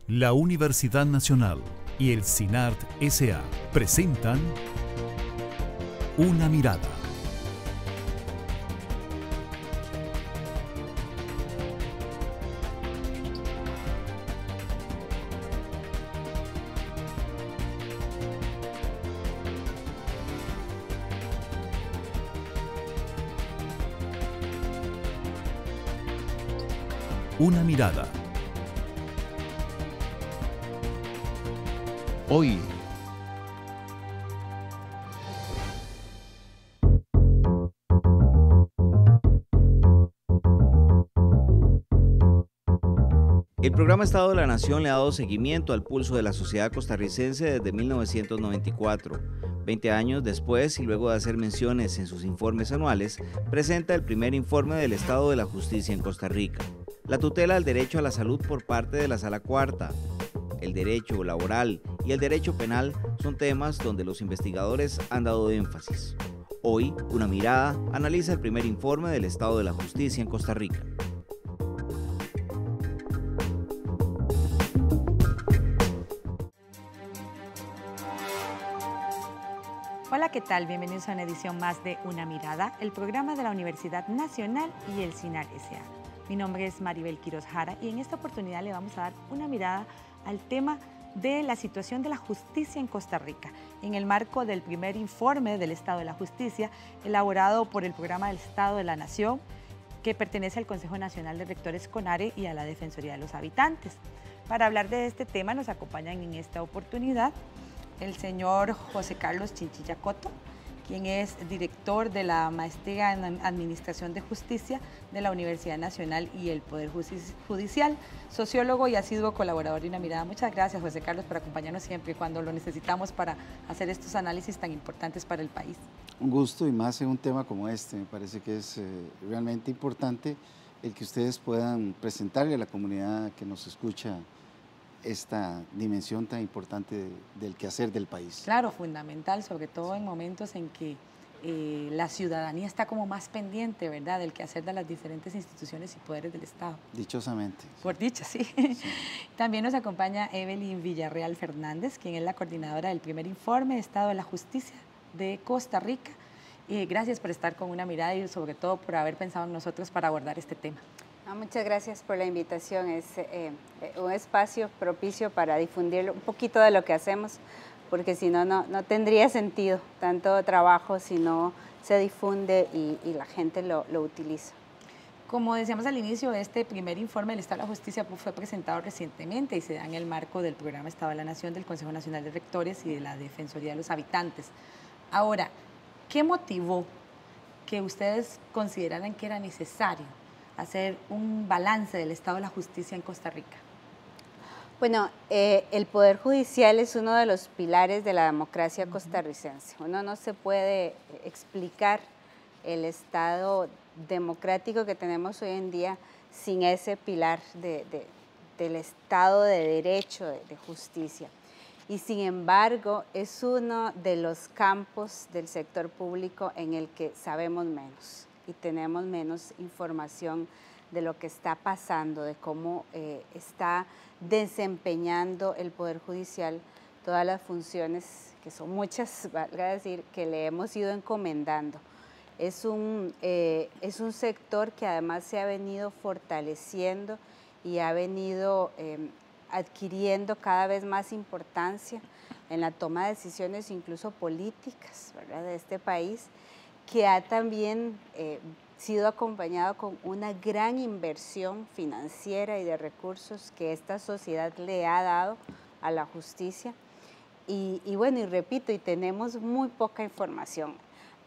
La Universidad Nacional y el CINART S.A. presentan Una Mirada. Una Mirada. Hoy. El programa Estado de la Nación le ha dado seguimiento al pulso de la sociedad costarricense desde 1994. 20 años después, y luego de hacer menciones en sus informes anuales, presenta el primer informe del estado de la justicia en Costa Rica. La tutela al derecho a la salud por parte de la Sala Cuarta, el derecho laboral y el derecho penal son temas donde los investigadores han dado énfasis. Hoy, Una Mirada analiza el primer informe del estado de la justicia en Costa Rica. Hola, ¿qué tal? Bienvenidos a una edición más de Una Mirada, el programa de la Universidad Nacional y el CINART S.A. Mi nombre es Maribel Quiroz Jara y en esta oportunidad le vamos a dar una mirada al tema de la situación de la justicia en Costa Rica, en el marco del primer informe del Estado de la Justicia, elaborado por el Programa del Estado de la Nación, que pertenece al Consejo Nacional de Rectores CONARE y a la Defensoría de los Habitantes. Para hablar de este tema nos acompañan en esta oportunidad el señor José Carlos Chinchilla Coto, quien es director de la Maestría en Administración de Justicia de la Universidad Nacional y el Poder Judicial, sociólogo y asiduo colaborador de Una Mirada. Muchas gracias, José Carlos, por acompañarnos siempre cuando lo necesitamos para hacer estos análisis tan importantes para el país. Un gusto, y más en un tema como este. Me parece que es realmente importante el que ustedes puedan presentarle a la comunidad que nos escucha esta dimensión tan importante del quehacer del país. Claro, fundamental, sobre todo en momentos en que la ciudadanía está como más pendiente, ¿verdad?, del quehacer de las diferentes instituciones y poderes del Estado. Dichosamente. Por dicha, sí. También nos acompaña Evelyn Villarreal Fernández, quien es la coordinadora del primer informe de Estado de la Justicia de Costa Rica. Gracias por estar con Una Mirada y sobre todo por haber pensado en nosotros para abordar este tema. Muchas gracias por la invitación. Es un espacio propicio para difundir un poquito de lo que hacemos, porque si no, no tendría sentido tanto trabajo si no se difunde y la gente lo utiliza. Como decíamos al inicio, este primer informe del Estado de la Justicia fue presentado recientemente y se da en el marco del programa Estado de la Nación del Consejo Nacional de Rectores y de la Defensoría de los Habitantes. Ahora, ¿qué motivó que ustedes consideraran que era necesario hacer un balance del estado de la justicia en Costa Rica? Bueno, el Poder Judicial es uno de los pilares de la democracia costarricense. Uno no se puede explicar el estado democrático que tenemos hoy en día sin ese pilar del Estado de Derecho, de justicia. Y sin embargo, es uno de los campos del sector público en el que sabemos menos y tenemos menos información de lo que está pasando, de cómo está desempeñando el Poder Judicial todas las funciones, que son muchas, valga decir, que le hemos ido encomendando. Es un sector que además se ha venido fortaleciendo y ha venido adquiriendo cada vez más importancia en la toma de decisiones, incluso políticas, ¿verdad?, de este país, que ha también sido acompañado con una gran inversión financiera y de recursos que esta sociedad le ha dado a la justicia. Y bueno, y repito, y tenemos muy poca información.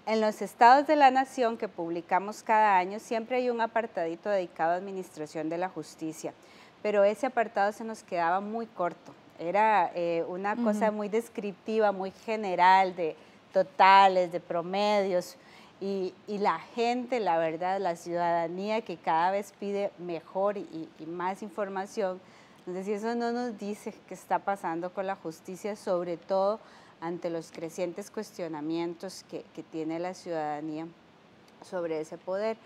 En los estados de la nación que publicamos cada año siempre hay un apartadito dedicado a administración de la justicia, pero ese apartado se nos quedaba muy corto. Era una cosa muy descriptiva, muy general, de totales, de promedios, y la gente, la verdad, la ciudadanía que cada vez pide mejor y más información. Entonces, eso no nos dice qué está pasando con la justicia, sobre todo ante los crecientes cuestionamientos que tiene la ciudadanía sobre ese poder.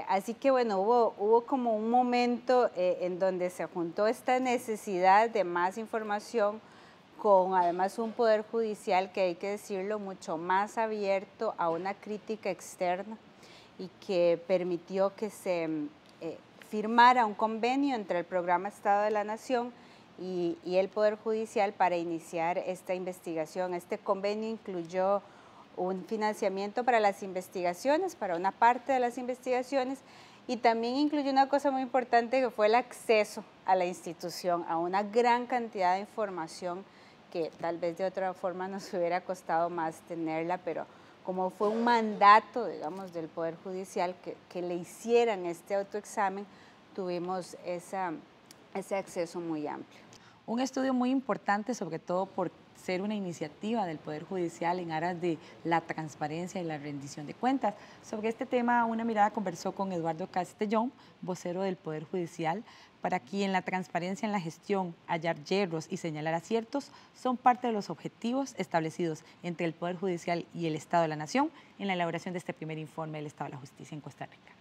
Así que bueno, hubo como un momento en donde se juntó esta necesidad de más información con además un poder judicial que, hay que decirlo, mucho más abierto a una crítica externa y que permitió que se firmara un convenio entre el Programa Estado de la Nación y el Poder Judicial para iniciar esta investigación. Este convenio incluyó un financiamiento para las investigaciones, para una parte de las investigaciones, y también incluyó una cosa muy importante que fue el acceso a la institución, a una gran cantidad de información que tal vez de otra forma nos hubiera costado más tenerla, pero como fue un mandato, digamos, del Poder Judicial que le hicieran este autoexamen, tuvimos ese acceso muy amplio. Un estudio muy importante, sobre todo por ser una iniciativa del Poder Judicial en aras de la transparencia y la rendición de cuentas. Sobre este tema, Una Mirada conversó con Eduardo Castellón, vocero del Poder Judicial, para quien la transparencia en la gestión, hallar yerros y señalar aciertos son parte de los objetivos establecidos entre el Poder Judicial y el Estado de la Nación en la elaboración de este primer informe del Estado de la Justicia en Costa Rica.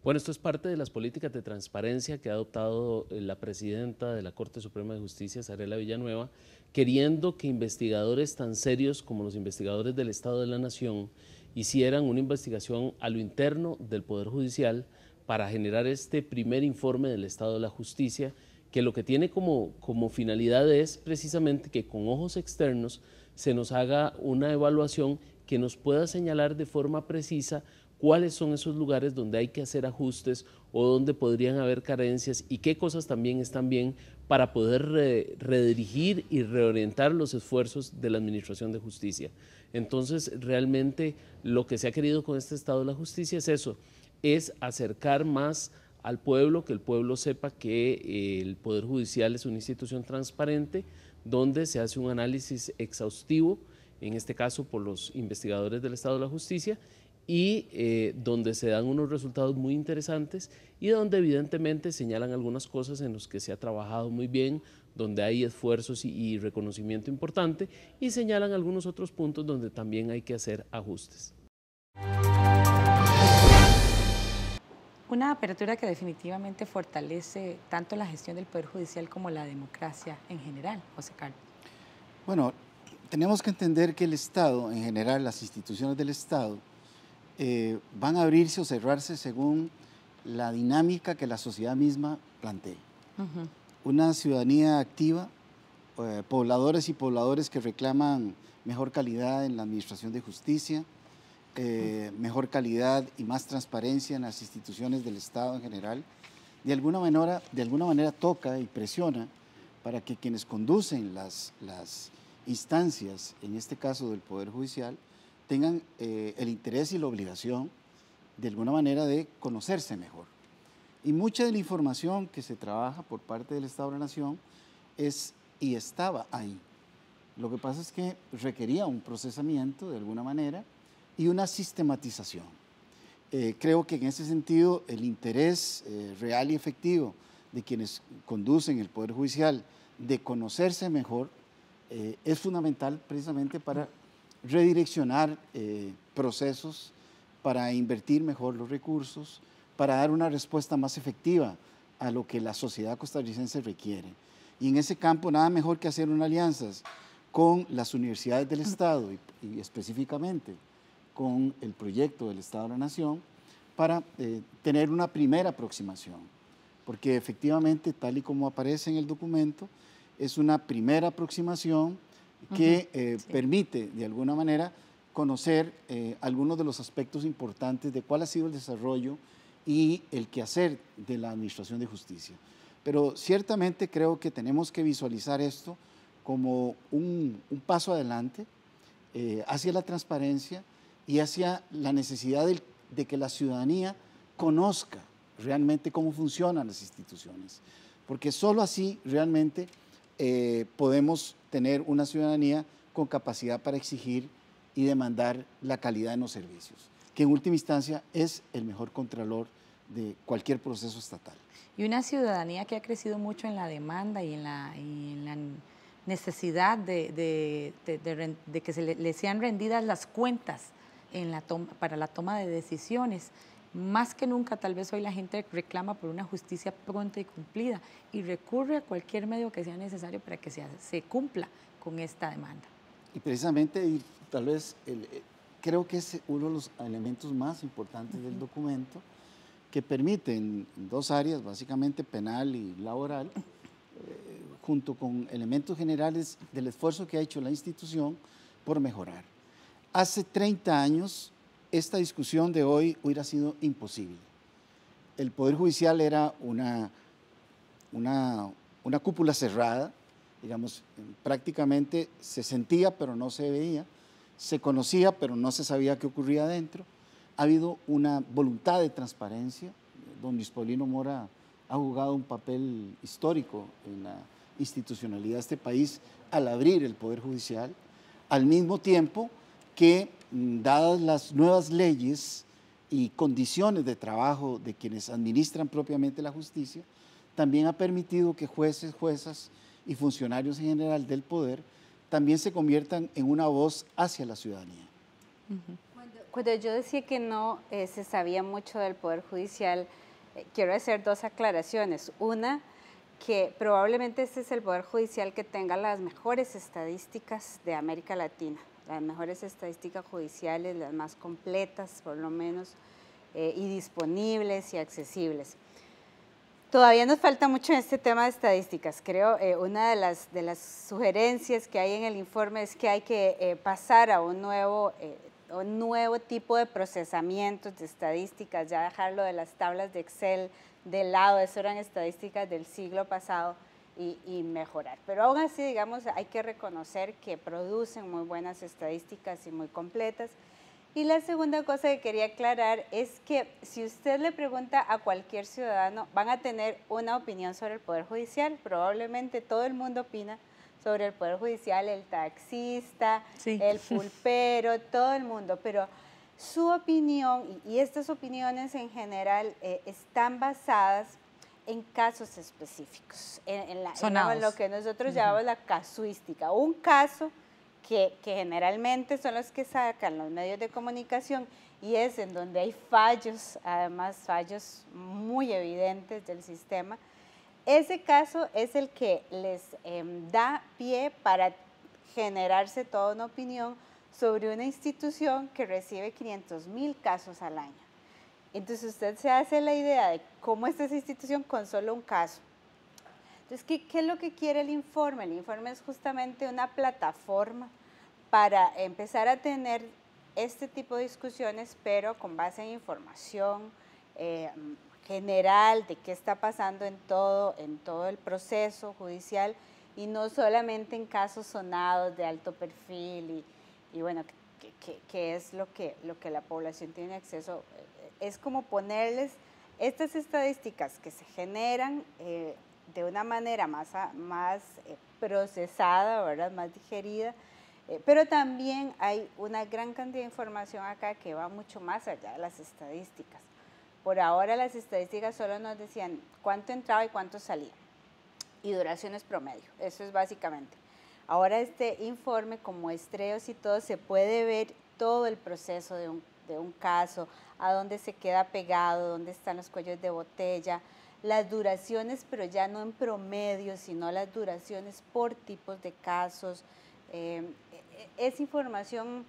Bueno, esto es parte de las políticas de transparencia que ha adoptado la presidenta de la Corte Suprema de Justicia, Zarela Villanueva, queriendo que investigadores tan serios como los investigadores del Estado de la Nación hicieran una investigación a lo interno del Poder Judicial para generar este primer informe del Estado de la Justicia, que lo que tiene como finalidad es precisamente que con ojos externos se nos haga una evaluación que nos pueda señalar de forma precisa cuáles son esos lugares donde hay que hacer ajustes o donde podrían haber carencias y qué cosas también están bien para poder redirigir y reorientar los esfuerzos de la Administración de Justicia. Entonces, realmente lo que se ha querido con este Estado de la Justicia es eso, es acercar más al pueblo, que el pueblo sepa que el Poder Judicial es una institución transparente, donde se hace un análisis exhaustivo, en este caso por los investigadores del Estado de la Justicia, y donde se dan unos resultados muy interesantes y donde evidentemente señalan algunas cosas en las que se ha trabajado muy bien, donde hay esfuerzos y reconocimiento importante, y señalan algunos otros puntos donde también hay que hacer ajustes. Una apertura que definitivamente fortalece tanto la gestión del Poder Judicial como la democracia en general, José Carlos. Bueno, tenemos que entender que el Estado, en general, las instituciones del Estado, van a abrirse o cerrarse según la dinámica que la sociedad misma plantee. Una ciudadanía activa, pobladores y pobladores que reclaman mejor calidad en la administración de justicia, mejor calidad y más transparencia en las instituciones del Estado en general, de alguna manera toca y presiona para que quienes conducen las instancias, en este caso del Poder Judicial, tengan el interés y la obligación, de alguna manera, de conocerse mejor. Y mucha de la información que se trabaja por parte del Estado de la Nación es y estaba ahí. Lo que pasa es que requería un procesamiento, de alguna manera, y una sistematización. Creo que en ese sentido el interés real y efectivo de quienes conducen el Poder Judicial de conocerse mejor es fundamental precisamente para redireccionar procesos, para invertir mejor los recursos, para dar una respuesta más efectiva a lo que la sociedad costarricense requiere. Y en ese campo nada mejor que hacer unas alianzas con las universidades del Estado y específicamente con el proyecto del Estado de la Nación para tener una primera aproximación, porque efectivamente, tal y como aparece en el documento, es una primera aproximación que permite, de alguna manera, conocer algunos de los aspectos importantes de cuál ha sido el desarrollo y el quehacer de la Administración de Justicia. Pero ciertamente creo que tenemos que visualizar esto como un paso adelante hacia la transparencia y hacia la necesidad de que la ciudadanía conozca realmente cómo funcionan las instituciones, porque solo así realmente podemos tener una ciudadanía con capacidad para exigir y demandar la calidad en los servicios, que en última instancia es el mejor contralor de cualquier proceso estatal. Y una ciudadanía que ha crecido mucho en la demanda y en la necesidad de que le sean rendidas las cuentas para la toma de decisiones. Más que nunca, tal vez hoy la gente reclama por una justicia pronta y cumplida y recurre a cualquier medio que sea necesario para que se cumpla con esta demanda. Y precisamente, y tal vez creo que es uno de los elementos más importantes del documento, que permite en dos áreas, básicamente penal y laboral, junto con elementos generales del esfuerzo que ha hecho la institución por mejorar. Hace 30 años, esta discusión de hoy hubiera sido imposible. El Poder Judicial era una cúpula cerrada, digamos, prácticamente se sentía pero no se veía, se conocía pero no se sabía qué ocurría adentro. Ha habido una voluntad de transparencia. Don Luis Paulino Mora ha jugado un papel histórico en la institucionalidad de este país al abrir el Poder Judicial, al mismo tiempo que, dadas las nuevas leyes y condiciones de trabajo de quienes administran propiamente la justicia, también ha permitido que jueces, juezas y funcionarios en general del poder también se conviertan en una voz hacia la ciudadanía. Cuando yo decía que no se sabía mucho del Poder Judicial, quiero hacer dos aclaraciones. Una, que probablemente este es el Poder Judicial que tenga las mejores estadísticas de América Latina, las mejores estadísticas judiciales, las más completas por lo menos, y disponibles y accesibles. Todavía nos falta mucho en este tema de estadísticas. Creo una de las sugerencias que hay en el informe es que hay que pasar a un nuevo tipo de procesamientos de estadísticas, ya dejarlo de las tablas de Excel de lado, eso eran estadísticas del siglo pasado, y mejorar. Pero aún así, digamos, hay que reconocer que producen muy buenas estadísticas y muy completas. Y la segunda cosa que quería aclarar es que si usted le pregunta a cualquier ciudadano, van a tener una opinión sobre el Poder Judicial. Probablemente todo el mundo opina sobre el Poder Judicial, el taxista, sí, el pulpero, todo el mundo, pero su opinión y estas opiniones en general están basadas en casos específicos, en lo que nosotros llamamos la casuística. Un caso que generalmente son los que sacan los medios de comunicación y es en donde hay fallos, además fallos muy evidentes del sistema. Ese caso es el que les da pie para generarse toda una opinión sobre una institución que recibe 500,000 casos al año. Entonces usted se hace la idea de cómo es esa institución con solo un caso. Entonces, ¿qué es lo que quiere el informe? El informe es justamente una plataforma para empezar a tener este tipo de discusiones, pero con base en información general de qué está pasando en todo el proceso judicial y no solamente en casos sonados de alto perfil y bueno, que es lo que la población tiene acceso. Es como ponerles estas estadísticas que se generan de una manera más procesada, ¿verdad? Más digerida, pero también hay una gran cantidad de información acá que va mucho más allá de las estadísticas. Por ahora las estadísticas solo nos decían cuánto entraba y cuánto salía y duraciones promedio, eso es básicamente. Ahora este informe con muestreos y todo se puede ver todo el proceso de un caso, a dónde se queda pegado, dónde están los cuellos de botella, las duraciones, pero ya no en promedio, sino las duraciones por tipos de casos. Esa información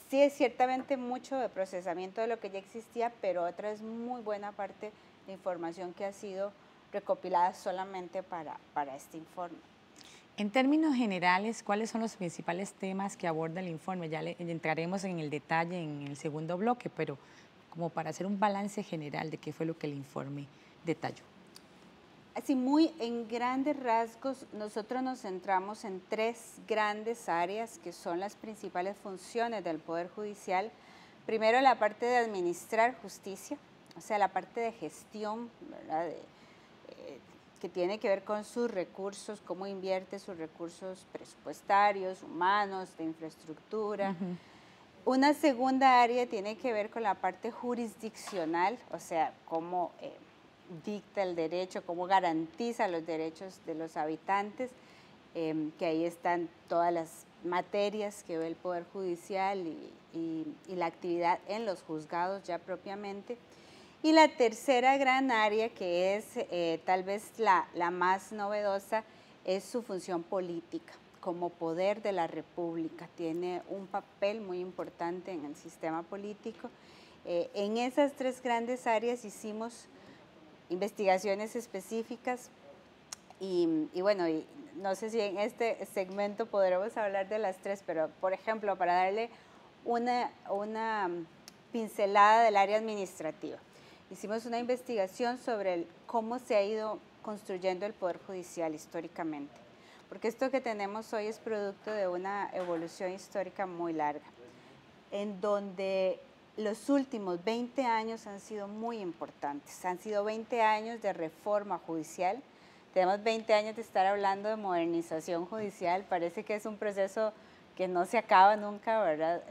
sí es ciertamente mucho de procesamiento de lo que ya existía, pero otra es muy buena parte de información que ha sido recopilada solamente para este informe. En términos generales, ¿cuáles son los principales temas que aborda el informe? Ya entraremos en el detalle en el segundo bloque, pero como para hacer un balance general de qué fue lo que el informe detalló. Así muy en grandes rasgos, nosotros nos centramos en tres grandes áreas que son las principales funciones del Poder Judicial. Primero, la parte de administrar justicia, o sea, la parte de gestión, ¿verdad? Que tiene que ver con sus recursos, cómo invierte sus recursos presupuestarios, humanos, de infraestructura. Una segunda área tiene que ver con la parte jurisdiccional, o sea, cómo dicta el derecho, cómo garantiza los derechos de los habitantes, que ahí están todas las materias que ve el Poder Judicial y y la actividad en los juzgados ya propiamente. Y la tercera gran área, que es tal vez la más novedosa, es su función política. Como poder de la República, tiene un papel muy importante en el sistema político. En esas tres grandes áreas hicimos investigaciones específicas y bueno, no sé si en este segmento podremos hablar de las tres, pero por ejemplo, para darle una pincelada del área administrativa. Hicimos una investigación sobre cómo se ha ido construyendo el Poder Judicial históricamente, porque esto que tenemos hoy es producto de una evolución histórica muy larga, en donde los últimos 20 años han sido muy importantes. Han sido 20 años de reforma judicial, tenemos 20 años de estar hablando de modernización judicial, parece que es un proceso que no se acaba nunca, ¿verdad?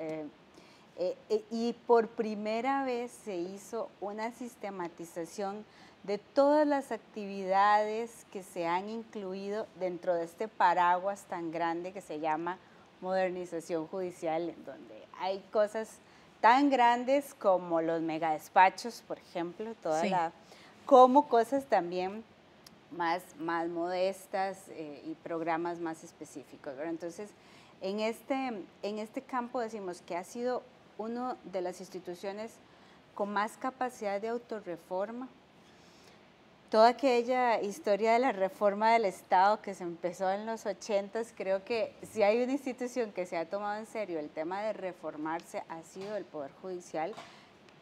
Y por primera vez se hizo una sistematización de todas las actividades que se han incluido dentro de este paraguas tan grande que se llama modernización judicial, en donde hay cosas tan grandes como los megadespachos, por ejemplo, como cosas también más modestas y programas más específicos, ¿verdad? Entonces, en este campo decimos que ha sido una de las instituciones con más capacidad de autorreforma. Toda aquella historia de la reforma del Estado que se empezó en los 80s, creo que si hay una institución que se ha tomado en serio el tema de reformarse ha sido el Poder Judicial,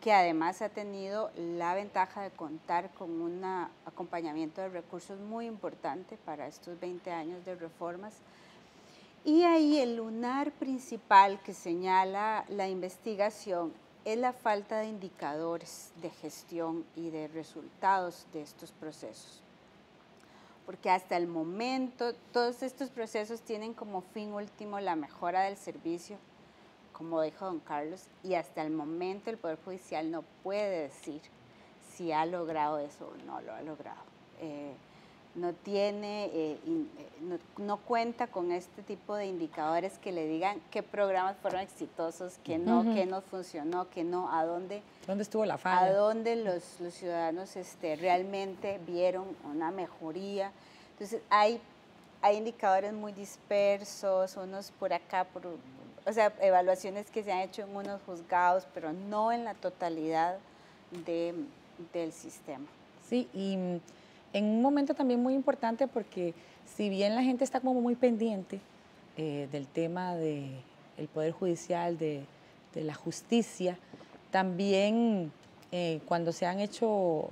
que además ha tenido la ventaja de contar con un acompañamiento de recursos muy importante para estos 20 años de reformas. Y ahí el lunar principal que señala la investigación es la falta de indicadores de gestión y de resultados de estos procesos. Porque hasta el momento todos estos procesos tienen como fin último la mejora del servicio, como dijo don Carlos, y hasta el momento el Poder Judicial no puede decir si ha logrado eso o no lo ha logrado. No cuenta con este tipo de indicadores que le digan qué programas fueron exitosos, qué no, qué no funcionó, qué no, ¿dónde estuvo la falla? A dónde los ciudadanos realmente vieron una mejoría. Entonces hay indicadores muy dispersos, unos por acá, o sea, evaluaciones que se han hecho en unos juzgados, pero no en la totalidad del sistema. Sí, y en un momento también muy importante porque si bien la gente está como muy pendiente del tema del Poder Judicial, de la justicia, también cuando se han hecho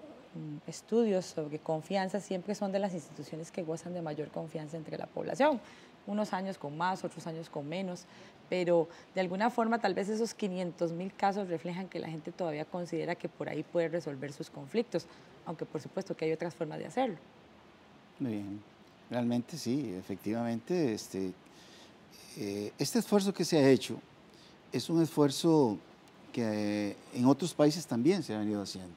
estudios sobre confianza, siempre son de las instituciones que gozan de mayor confianza entre la población, unos años con más, otros años con menos, pero de alguna forma tal vez esos 500.000 casos reflejan que la gente todavía considera que por ahí puede resolver sus conflictos, aunque por supuesto que hay otras formas de hacerlo. Muy bien, realmente sí, efectivamente, este esfuerzo que se ha hecho es un esfuerzo que en otros países también se ha venido haciendo.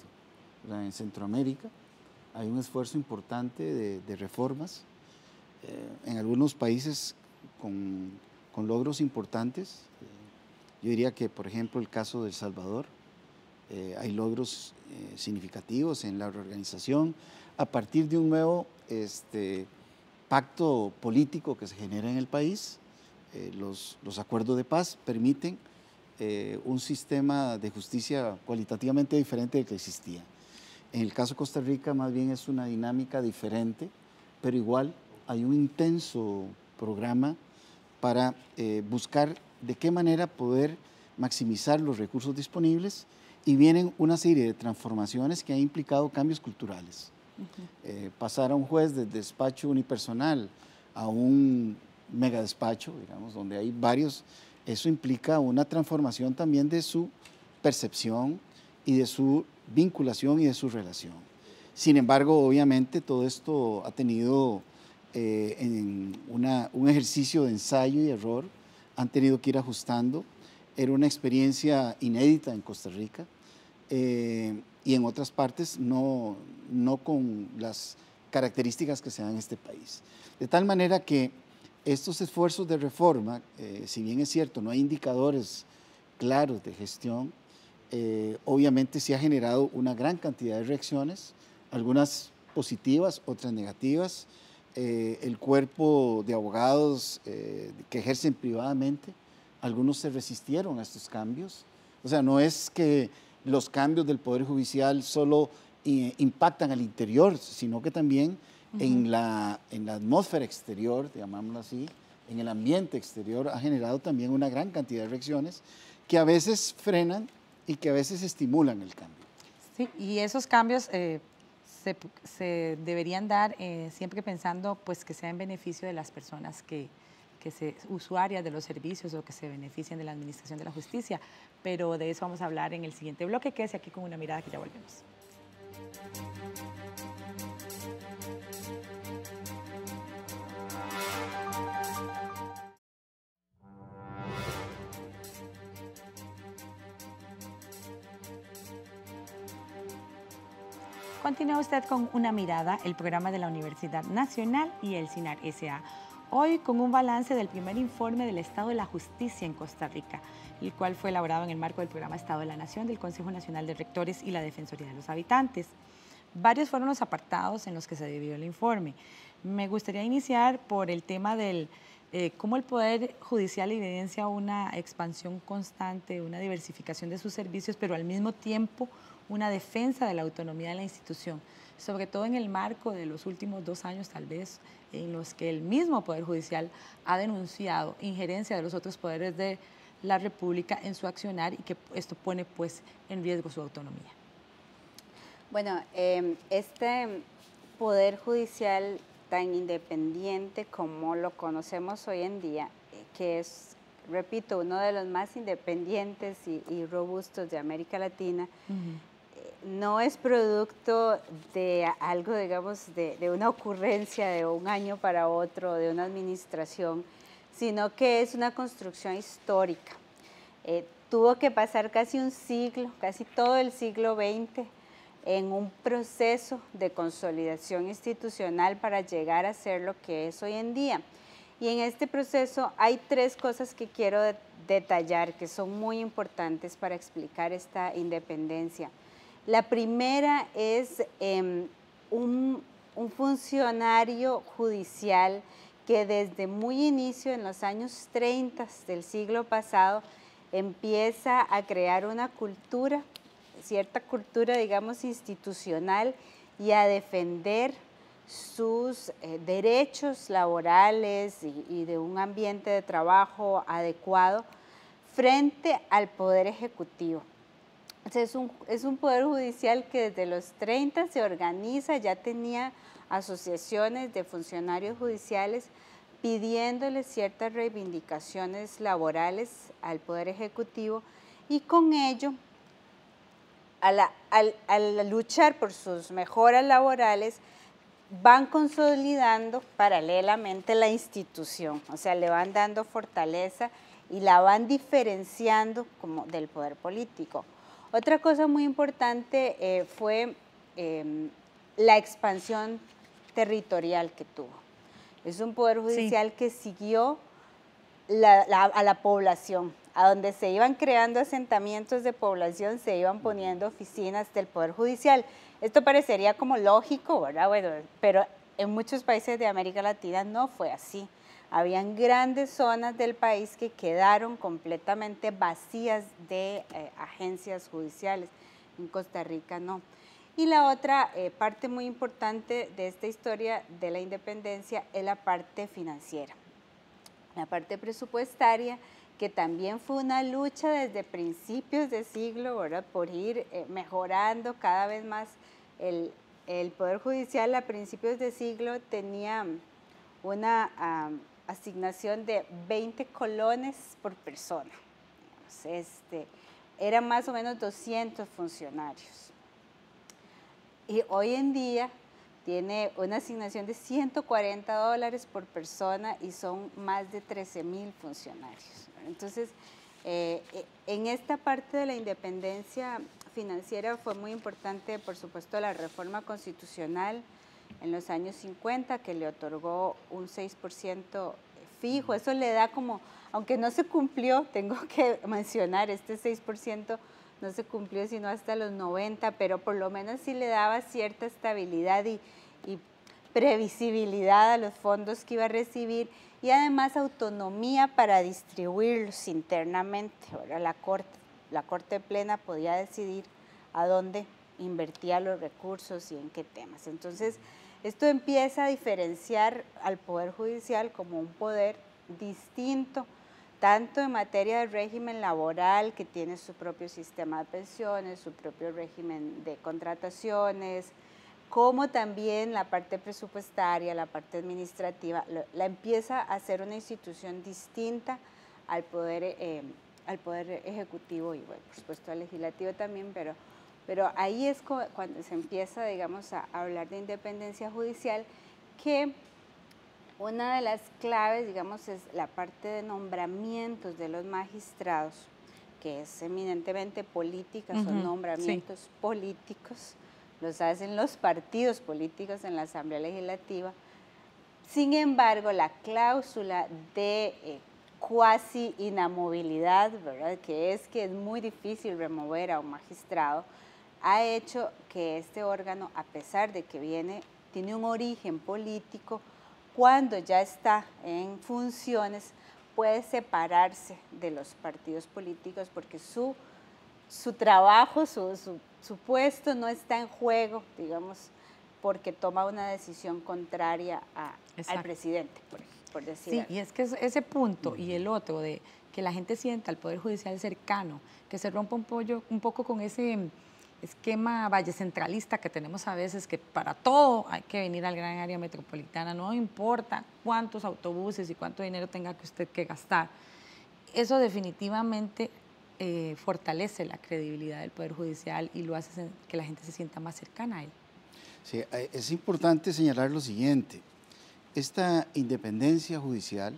En Centroamérica hay un esfuerzo importante de reformas, en algunos países con logros importantes. Yo diría que, por ejemplo, el caso de El Salvador, hay logros significativos en la reorganización a partir de un nuevo pacto político que se genera en el país. Los acuerdos de paz permiten un sistema de justicia cualitativamente diferente del que existía. En el caso de Costa Rica más bien es una dinámica diferente, pero igual hay un intenso programa para buscar de qué manera poder maximizar los recursos disponibles, y vienen una serie de transformaciones que han implicado cambios culturales. Pasar a un juez de despacho unipersonal a un megadespacho, digamos, donde hay varios, eso implica una transformación también de su percepción y de su vinculación y de su relación. Sin embargo, obviamente todo esto ha tenido un ejercicio de ensayo y error, han tenido que ir ajustando. Era una experiencia inédita en Costa Rica y en otras partes no con las características que se dan en este país. De tal manera que estos esfuerzos de reforma, si bien es cierto, no hay indicadores claros de gestión. Obviamente se ha generado una gran cantidad de reacciones, algunas positivas, otras negativas. El cuerpo de abogados que ejercen privadamente, algunos se resistieron a estos cambios. O sea, no es que los cambios del Poder Judicial solo impactan al interior, sino que también en la atmósfera exterior, llamámoslo así, en el ambiente exterior, ha generado también una gran cantidad de reacciones que a veces frenan y que a veces estimulan el cambio. Sí, y esos cambios se deberían dar siempre pensando pues, que sea en beneficio de las personas usuarias de los servicios o que se beneficien de la administración de la justicia, pero de eso vamos a hablar en el siguiente bloque. Quédese aquí con una mirada que ya volvemos. Continúa usted con Una Mirada, el programa de la Universidad Nacional y el CINAR S.A. Hoy con un balance del primer informe del Estado de la Justicia en Costa Rica, el cual fue elaborado en el marco del programa Estado de la Nación del Consejo Nacional de Rectores y la Defensoría de los Habitantes. Varios fueron los apartados en los que se dividió el informe. Me gustaría iniciar por el tema del cómo el Poder Judicial evidencia una expansión constante, una diversificación de sus servicios, pero al mismo tiempo una defensa de la autonomía de la institución, sobre todo en el marco de los últimos 2 años tal vez, en los que el mismo Poder Judicial ha denunciado injerencia de los otros poderes de la República en su accionar y que esto pone pues en riesgo su autonomía. Bueno, este Poder Judicial tan independiente como lo conocemos hoy en día, que es, repito, uno de los más independientes y robustos de América Latina, no es producto de algo, digamos, de una ocurrencia de un año para otro, de una administración, sino que es una construcción histórica. Tuvo que pasar casi un siglo, casi todo el siglo XX, en un proceso de consolidación institucional para llegar a ser lo que es hoy en día. Y en este proceso hay 3 cosas que quiero detallar que son muy importantes para explicar esta independencia. La primera es un funcionario judicial que desde muy inicio, en los años 30 del siglo pasado, empieza a crear una cultura, cierta cultura, digamos, institucional y a defender sus derechos laborales y de un ambiente de trabajo adecuado frente al Poder Ejecutivo. Entonces, es un Poder Judicial que desde los 30 se organiza, ya tenía asociaciones de funcionarios judiciales pidiéndole ciertas reivindicaciones laborales al Poder Ejecutivo y con ello, al luchar por sus mejoras laborales, van consolidando paralelamente la institución, o sea, le van dando fortaleza y la van diferenciando como del poder político. Otra cosa muy importante fue la expansión territorial que tuvo. Es un Poder Judicial que siguió a la población. A donde se iban creando asentamientos de población, se iban poniendo oficinas del Poder Judicial. Esto parecería como lógico, ¿verdad? Bueno, pero en muchos países de América Latina no fue así. Habían grandes zonas del país que quedaron completamente vacías de agencias judiciales. En Costa Rica no. Y la otra parte muy importante de esta historia de la independencia es la parte financiera, la parte presupuestaria, que también fue una lucha desde principios de siglo, ¿verdad? Por ir mejorando cada vez más. El Poder Judicial a principios de siglo tenía una asignación de 20 colones por persona. Eran más o menos 200 funcionarios. Y hoy en día tiene una asignación de $140 por persona y son más de 13,000 funcionarios. Entonces, en esta parte de la independencia financiera fue muy importante, por supuesto, la reforma constitucional en los años 50, que le otorgó un 6% fijo, eso le da como, aunque no se cumplió, tengo que mencionar, este 6% no se cumplió sino hasta los 90, pero por lo menos sí le daba cierta estabilidad y previsibilidad a los fondos que iba a recibir y además autonomía para distribuirlos internamente. Ahora la Corte Plena podía decidir a dónde invertía los recursos y en qué temas. Entonces, esto empieza a diferenciar al Poder Judicial como un poder distinto, tanto en materia de régimen laboral, que tiene su propio sistema de pensiones, su propio régimen de contrataciones, como también la parte presupuestaria, la parte administrativa, la empieza a ser una institución distinta al poder ejecutivo y, bueno, por supuesto al legislativo también, pero ahí es cuando se empieza, digamos, a hablar de independencia judicial, que una de las claves, digamos, es la parte de nombramientos de los magistrados, que es eminentemente política, son nombramientos políticos, los hacen los partidos políticos en la Asamblea Legislativa. Sin embargo, la cláusula de cuasi inamovilidad, ¿verdad?, que es muy difícil remover a un magistrado, ha hecho que este órgano, a pesar de que tiene un origen político, cuando ya está en funciones, puede separarse de los partidos políticos porque su trabajo, su puesto no está en juego, digamos, porque toma una decisión contraria al presidente, por decir algo. Sí, y es que ese punto y el otro de que la gente sienta al Poder Judicial cercano, que se rompa un poco con ese esquema vallecentralista que tenemos a veces, que para todo hay que venir al gran área metropolitana, no importa cuántos autobuses y cuánto dinero tenga que usted que gastar. Eso definitivamente fortalece la credibilidad del Poder Judicial y lo hace que la gente se sienta más cercana a él. Sí, es importante señalar lo siguiente, esta independencia judicial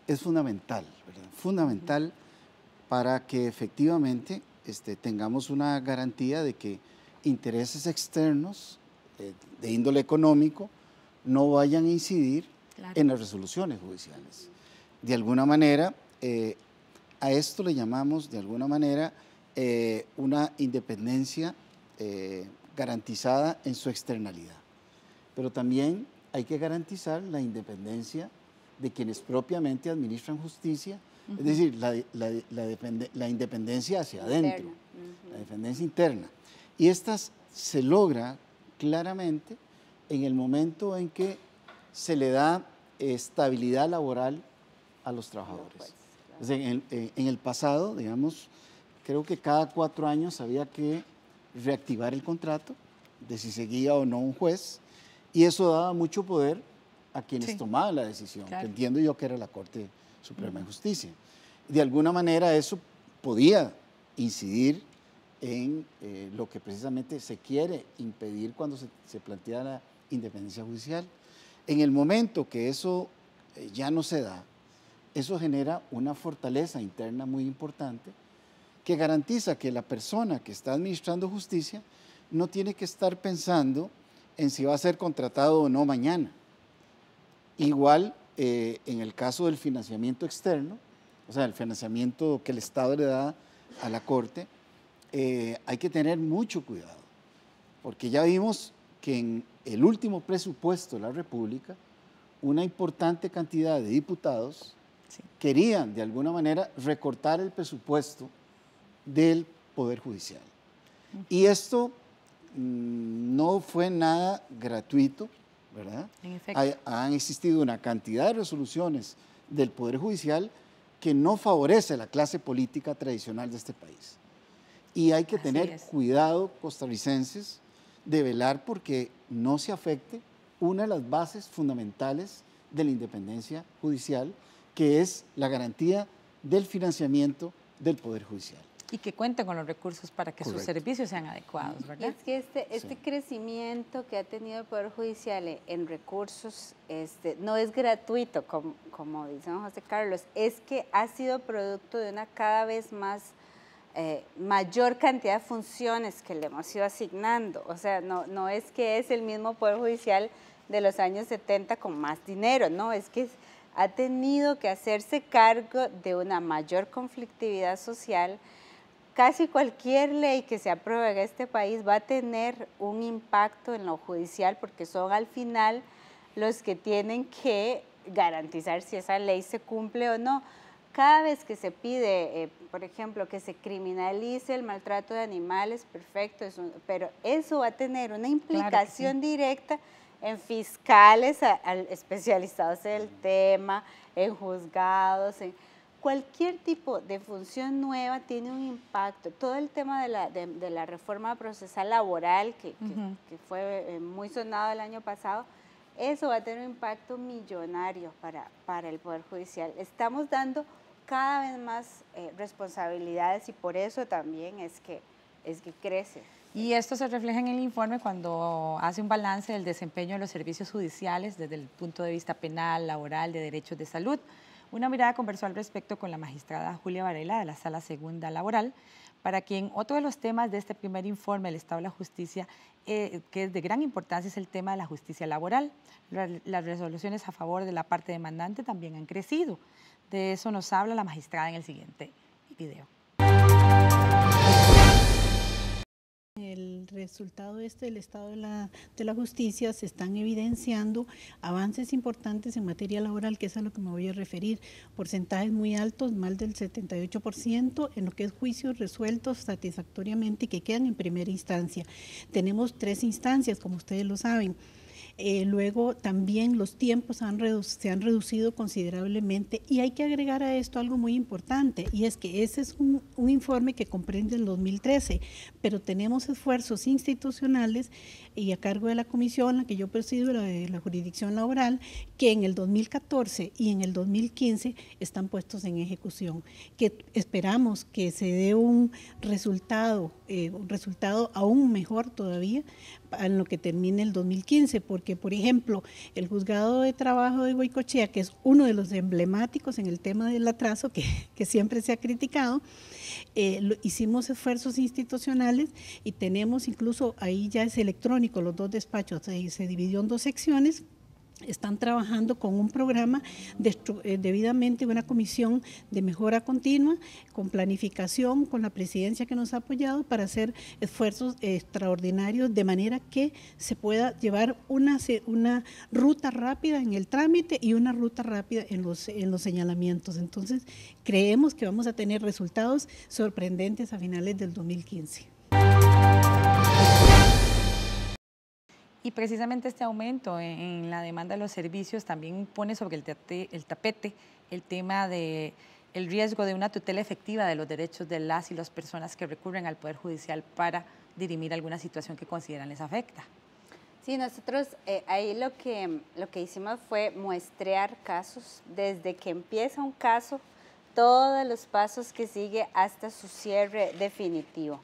es fundamental, ¿verdad? Fundamental para que efectivamente tengamos una garantía de que intereses externos de índole económico no vayan a incidir en las resoluciones judiciales. De alguna manera, a esto le llamamos de alguna manera una independencia garantizada en su externalidad. Pero también hay que garantizar la independencia de quienes propiamente administran justicia, es decir, la independencia hacia adentro, la dependencia interna. Y esta se logra claramente en el momento en que se le da estabilidad laboral a los trabajadores. O sea, en el pasado, digamos, creo que cada 4 años había que reactivar el contrato de si seguía o no un juez, y eso daba mucho poder a quienes tomaban la decisión, que entiendo yo que era la Corte Suprema de Justicia. De alguna manera eso podía incidir en lo que precisamente se quiere impedir cuando se plantea la independencia judicial. En el momento que eso ya no se da, eso genera una fortaleza interna muy importante que garantiza que la persona que está administrando justicia no tiene que estar pensando en si va a ser contratado o no mañana. Igual en el caso del financiamiento externo, o sea, el financiamiento que el Estado le da a la Corte, hay que tener mucho cuidado, porque ya vimos que en el último presupuesto de la República, una importante cantidad de diputados querían de alguna manera recortar el presupuesto del Poder Judicial. Y esto no fue nada gratuito, ¿verdad? En efecto. Han existido una cantidad de resoluciones del Poder Judicial que no favorece a la clase política tradicional de este país. Y hay que tener cuidado, costarricenses, de velar porque no se afecte una de las bases fundamentales de la independencia judicial, que es la garantía del financiamiento del Poder Judicial. Y que cuenten con los recursos para que sus servicios sean adecuados, ¿verdad? Y es que este crecimiento que ha tenido el Poder Judicial en recursos no es gratuito, como dice don José Carlos, es que ha sido producto de una cada vez más mayor cantidad de funciones que le hemos ido asignando. O sea, no es que es el mismo Poder Judicial de los años 70 con más dinero, no, es que ha tenido que hacerse cargo de una mayor conflictividad social. Casi cualquier ley que se apruebe en este país va a tener un impacto en lo judicial porque son al final los que tienen que garantizar si esa ley se cumple o no. Cada vez que se pide, por ejemplo, que se criminalice el maltrato de animales, perfecto, pero eso va a tener una implicación directa en fiscales especializados en el tema, en juzgados, en cualquier tipo de función nueva tiene un impacto. Todo el tema de la reforma procesal laboral, que fue muy sonado el año pasado, eso va a tener un impacto millonario para el Poder Judicial. Estamos dando cada vez más responsabilidades y por eso también es que crece. Y esto se refleja en el informe cuando hace un balance del desempeño de los servicios judiciales desde el punto de vista penal, laboral, de derechos de salud. Una mirada conversó al respecto con la magistrada Julia Varela de la Sala Segunda Laboral, para quien otro de los temas de este primer informe del Estado de la Justicia, que es de gran importancia, es el tema de la justicia laboral. Las resoluciones a favor de la parte demandante también han crecido. De eso nos habla la magistrada en el siguiente video. El resultado del estado de la justicia se están evidenciando avances importantes en materia laboral, que es a lo que me voy a referir, porcentajes muy altos, más del 78% en lo que es juicios resueltos satisfactoriamente y que quedan en primera instancia. Tenemos 3 instancias, como ustedes lo saben. Luego también los tiempos se han reducido considerablemente y hay que agregar a esto algo muy importante y es que ese es un informe que comprende el 2013, pero tenemos esfuerzos institucionales y a cargo de la comisión, la que yo presido, la jurisdicción laboral, que en el 2014 y en el 2015 están puestos en ejecución, que esperamos que se dé un resultado aún mejor todavía en lo que termine el 2015, porque por ejemplo el juzgado de trabajo de Goicoechea, que es uno de los emblemáticos en el tema del atraso que siempre se ha criticado, hicimos esfuerzos institucionales y tenemos incluso, ahí ya es electrónico, los 2 despachos, se dividió en 2 secciones. Están trabajando con un programa debidamente, una comisión de mejora continua, con planificación, con la presidencia que nos ha apoyado para hacer esfuerzos extraordinarios de manera que se pueda llevar una ruta rápida en el trámite y una ruta rápida en los señalamientos. Entonces, creemos que vamos a tener resultados sorprendentes a finales del 2015. Y precisamente este aumento en la demanda de los servicios también pone sobre el tapete el tema del riesgo de una tutela efectiva de los derechos de las y las personas que recurren al Poder Judicial para dirimir alguna situación que consideran les afecta. Sí, nosotros ahí lo que hicimos fue muestrear casos, desde que empieza un caso, todos los pasos que sigue hasta su cierre definitivo.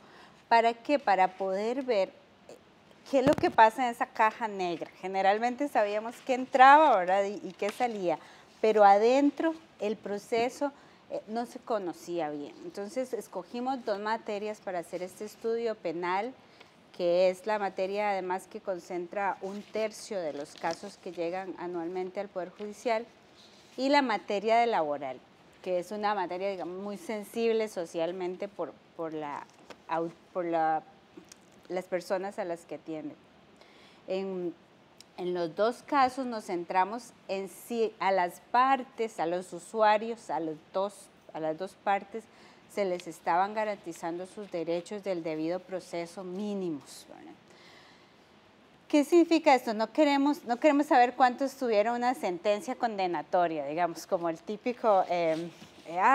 ¿Para qué? Para poder ver qué es lo que pasa en esa caja negra. Generalmente sabíamos qué entraba, ¿verdad? y qué salía, pero adentro el proceso no se conocía bien. Entonces escogimos 2 materias para hacer este estudio penal, que es la materia además que concentra 1/3 de los casos que llegan anualmente al Poder Judicial, y la materia de laboral, que es una materia, digamos, muy sensible socialmente por las personas a las que atienden. En los 2 casos nos centramos en sí, a las partes, a los usuarios, a las dos partes se les estaban garantizando sus derechos del debido proceso mínimos, ¿verdad? ¿Qué significa esto? No queremos saber cuántos tuvieron una sentencia condenatoria, digamos, como el típico,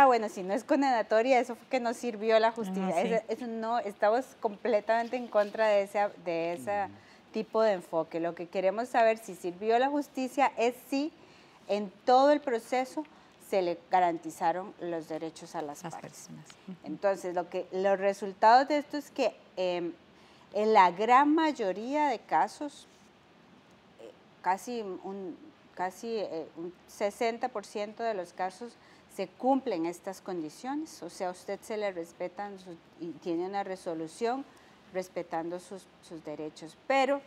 bueno, si no es condenatoria, eso fue que no sirvió la justicia. Sí. Eso no, estamos completamente en contra de ese tipo de enfoque. Lo que queremos saber si sirvió la justicia es si en todo el proceso se le garantizaron los derechos a las personas. Entonces, los resultados de esto es que en la gran mayoría de casos, casi un 60% de los casos se cumplen estas condiciones, o sea, a usted se le respetan y tiene una resolución respetando sus derechos, pero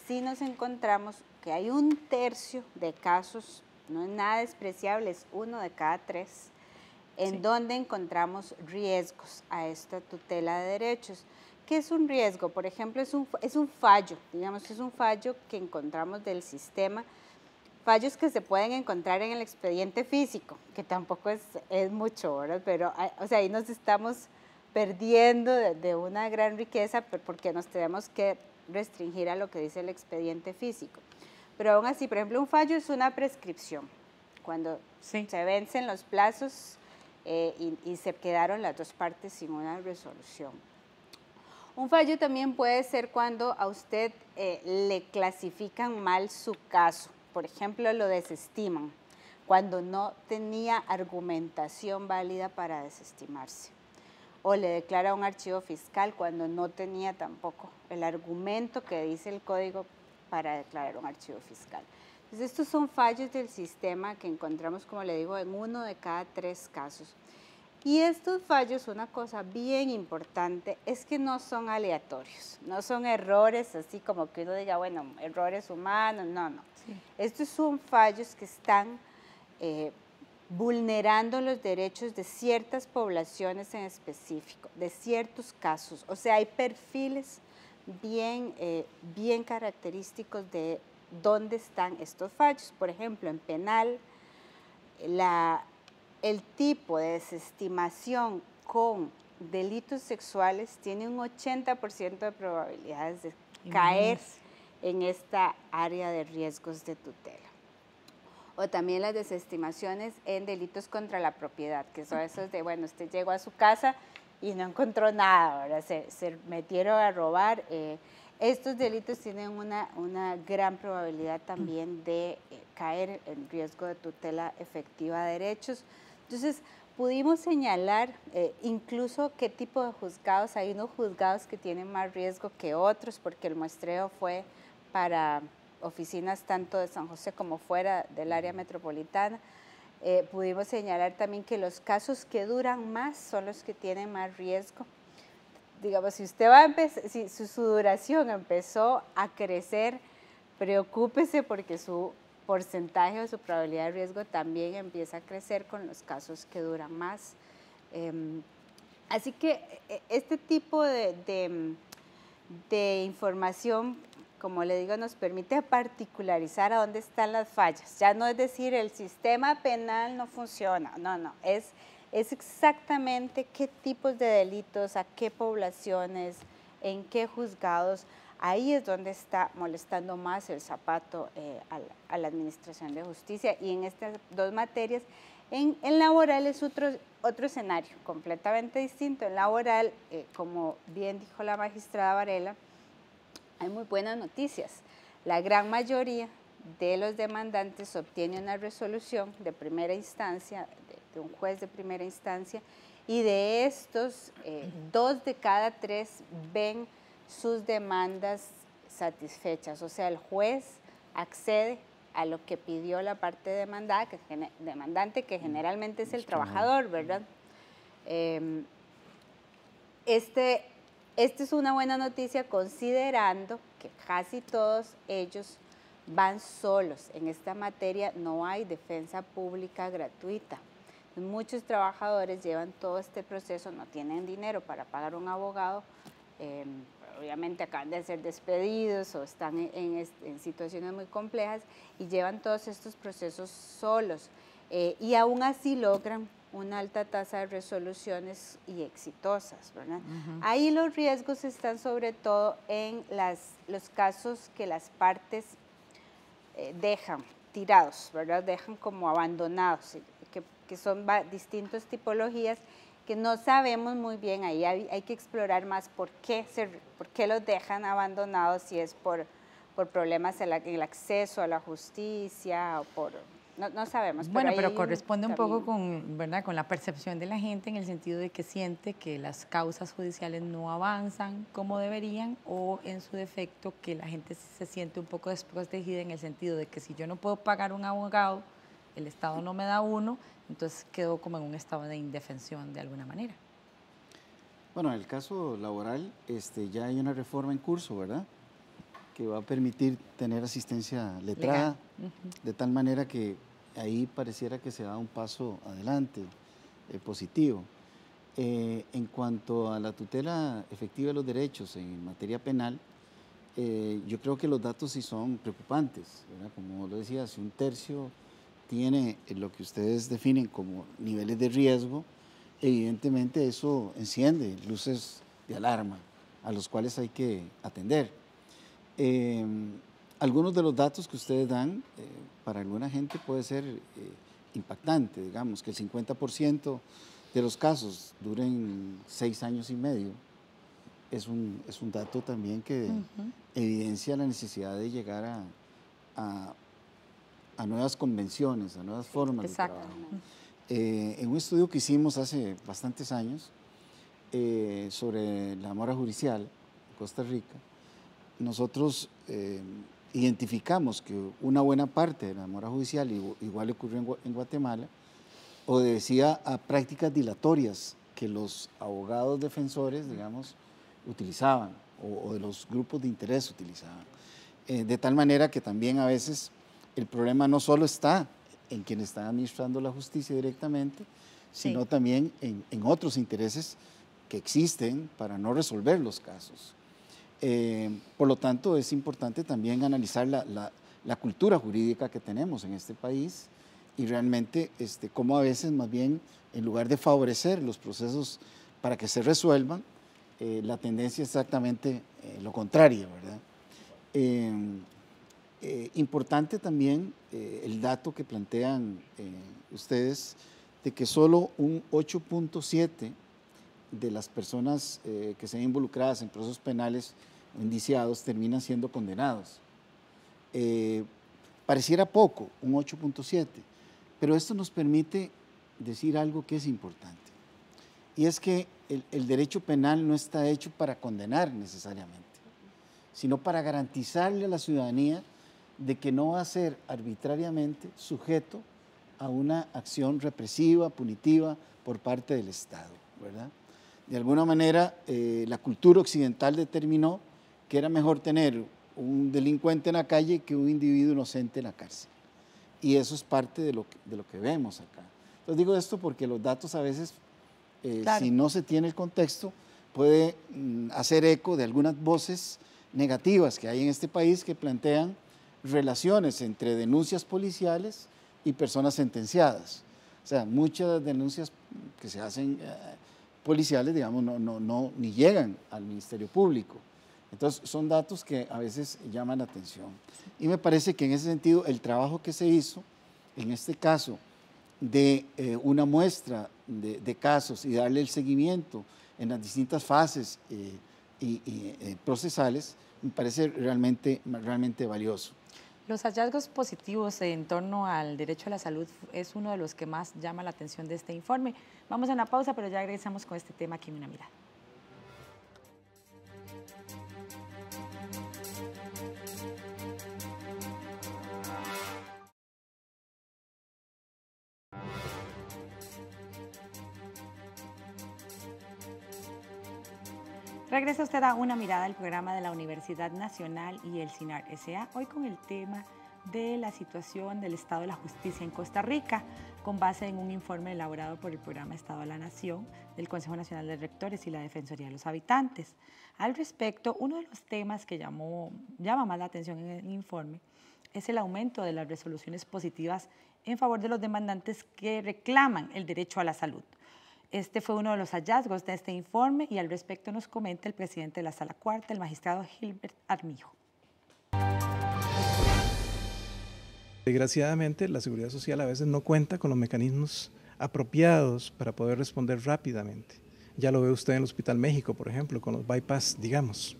sí nos encontramos que hay 1/3 de casos no es nada despreciable, es 1 de cada 3, en donde encontramos riesgos a esta tutela de derechos. ¿Qué es un riesgo? Por ejemplo, es un fallo, digamos, es un fallo que encontramos del sistema, fallos que se pueden encontrar en el expediente físico, que tampoco es mucho, ¿verdad? Pero, o sea, ahí nos estamos perdiendo de una gran riqueza porque nos tenemos que restringir a lo que dice el expediente físico. Pero aún así, por ejemplo, un fallo es una prescripción, cuando se vencen los plazos y se quedaron las dos partes sin una resolución. Un fallo también puede ser cuando a usted le clasifican mal su caso, por ejemplo, lo desestiman, cuando no tenía argumentación válida para desestimarse. O le declara un archivo fiscal cuando no tenía tampoco el argumento que dice el código para declarar un archivo fiscal. Entonces, estos son fallos del sistema que encontramos, como le digo, en 1 de cada 3 casos. Y estos fallos, una cosa bien importante, es que no son aleatorios, no son errores así como que uno diga, bueno, errores humanos, no. Sí. Estos son fallos que están vulnerando los derechos de ciertas poblaciones en específico, de ciertos casos. O sea, hay perfiles bien característicos de dónde están estos fallos. Por ejemplo, en penal, el tipo de desestimación con delitos sexuales tiene un 80% de probabilidades de caer en esta área de riesgos de tutela. O también las desestimaciones en delitos contra la propiedad, que son esos de, bueno, usted llegó a su casa y no encontró nada, ¿verdad? Se metieron a robar. Estos delitos tienen una gran probabilidad también de caer en riesgo de tutela efectiva de derechos. Entonces, pudimos señalar incluso qué tipo de juzgados. Hay unos juzgados que tienen más riesgo que otros, porque el muestreo fue para oficinas tanto de San José como fuera del área metropolitana. Pudimos señalar también que los casos que duran más son los que tienen más riesgo. Digamos, si usted si su duración empezó a crecer, preocúpese porque su porcentaje o su probabilidad de riesgo también empieza a crecer con los casos que duran más. Así que este tipo de información, como le digo, nos permite particularizar a dónde están las fallas. Ya no es decir el sistema penal no funciona, no, es exactamente qué tipos de delitos, a qué poblaciones, en qué juzgados. Ahí es donde está molestando más el zapato a la Administración de Justicia, y en estas dos materias. En laboral es otro escenario completamente distinto. En laboral, como bien dijo la magistrada Varela, hay muy buenas noticias. La gran mayoría de los demandantes obtiene una resolución de primera instancia, de un juez de primera instancia, y de estos, 2 de cada 3 ven sus demandas satisfechas. O sea, el juez accede a lo que pidió la parte demandante, que generalmente es el trabajador, ¿verdad? Esta es una buena noticia, considerando que casi todos ellos van solos. En esta materia no hay defensa pública gratuita. Muchos trabajadores llevan todo este proceso, no tienen dinero para pagar un abogado, obviamente acaban de ser despedidos o están en situaciones muy complejas y llevan todos estos procesos solos, y aún así logran una alta tasa de resoluciones y exitosas, ¿verdad? Ahí los riesgos están sobre todo en los casos que las partes dejan tirados, ¿verdad? Dejan como abandonados, que son distintas tipologías que no sabemos muy bien. Ahí hay que explorar más por qué los dejan abandonados, si es por problemas en el acceso a la justicia o por... No sabemos. Bueno, pero corresponde un poco ¿verdad? Con la percepción de la gente, en el sentido de que siente que las causas judiciales no avanzan como deberían, o en su defecto que la gente se siente un poco desprotegida, en el sentido de que si yo no puedo pagar un abogado, el Estado no me da uno, entonces quedo como en un estado de indefensión de alguna manera. Bueno, en el caso laboral ya hay una reforma en curso, ¿verdad?, que va a permitir tener asistencia letrada, de tal manera que ahí pareciera que se da un paso adelante, positivo. En cuanto a la tutela efectiva de los derechos en materia penal, yo creo que los datos sí son preocupantes, ¿verdad? Como lo decía, si un tercio tiene lo que ustedes definen como niveles de riesgo, evidentemente eso enciende luces de alarma a los cuales hay que atender. Algunos de los datos que ustedes dan para alguna gente puede ser impactante, digamos, que el 50% de los casos duren 6 años y medio. Es un dato también que evidencia la necesidad de llegar a nuevas convenciones, a nuevas formas de trabajo. En un estudio que hicimos hace bastantes años sobre la mora judicial en Costa Rica, nosotros identificamos que una buena parte de la mora judicial, igual ocurrió en Guatemala, obedecía a prácticas dilatorias que los abogados defensores, digamos, utilizaban o de los grupos de interés utilizaban. De tal manera que también a veces el problema no solo está en quienes están administrando la justicia directamente, sino también en otros intereses que existen para no resolver los casos. Por lo tanto, es importante también analizar la cultura jurídica que tenemos en este país y realmente cómo a veces más bien en lugar de favorecer los procesos para que se resuelvan, la tendencia es exactamente lo contrario, ¿verdad? Importante también el dato que plantean ustedes de que solo un 8.7 de las personas que se ven involucradas en procesos penales o indiciados terminan siendo condenados. Pareciera poco, un 8.7, pero esto nos permite decir algo que es importante, y es que el derecho penal no está hecho para condenar necesariamente, sino para garantizarle a la ciudadanía de que no va a ser arbitrariamente sujeto a una acción represiva, punitiva por parte del Estado, ¿verdad? De alguna manera, la cultura occidental determinó que era mejor tener un delincuente en la calle que un individuo inocente en la cárcel. Y eso es parte de lo que vemos acá. Entonces digo esto porque los datos a veces, si no se tiene el contexto, puede hacer eco de algunas voces negativas que hay en este país que plantean relaciones entre denuncias policiales y personas sentenciadas. O sea, muchas denuncias que se hacen policiales, digamos, ni llegan al Ministerio Público. Entonces, son datos que a veces llaman la atención. Y me parece que en ese sentido, el trabajo que se hizo, en este caso, de una muestra de casos y darle el seguimiento en las distintas fases y procesales, me parece realmente valioso. Los hallazgos positivos en torno al derecho a la salud es uno de los que más llama la atención de este informe. Vamos a una pausa, pero ya regresamos con este tema aquí en Una Mirada. Regresa usted a Una Mirada, el programa de la Universidad Nacional y el CINAR S.A., hoy con el tema de la situación del Estado de la Justicia en Costa Rica, con base en un informe elaborado por el Programa Estado de la Nación, del Consejo Nacional de Rectores y la Defensoría de los Habitantes. Al respecto, uno de los temas que llama más la atención en el informe es el aumento de las resoluciones positivas en favor de los demandantes que reclaman el derecho a la salud. Este fue uno de los hallazgos de este informe y al respecto nos comenta el presidente de la Sala Cuarta, el magistrado Gilbert Armijo. Desgraciadamente, la Seguridad Social a veces no cuenta con los mecanismos apropiados para poder responder rápidamente. Ya lo ve usted en el Hospital México, por ejemplo, con los bypass, digamos.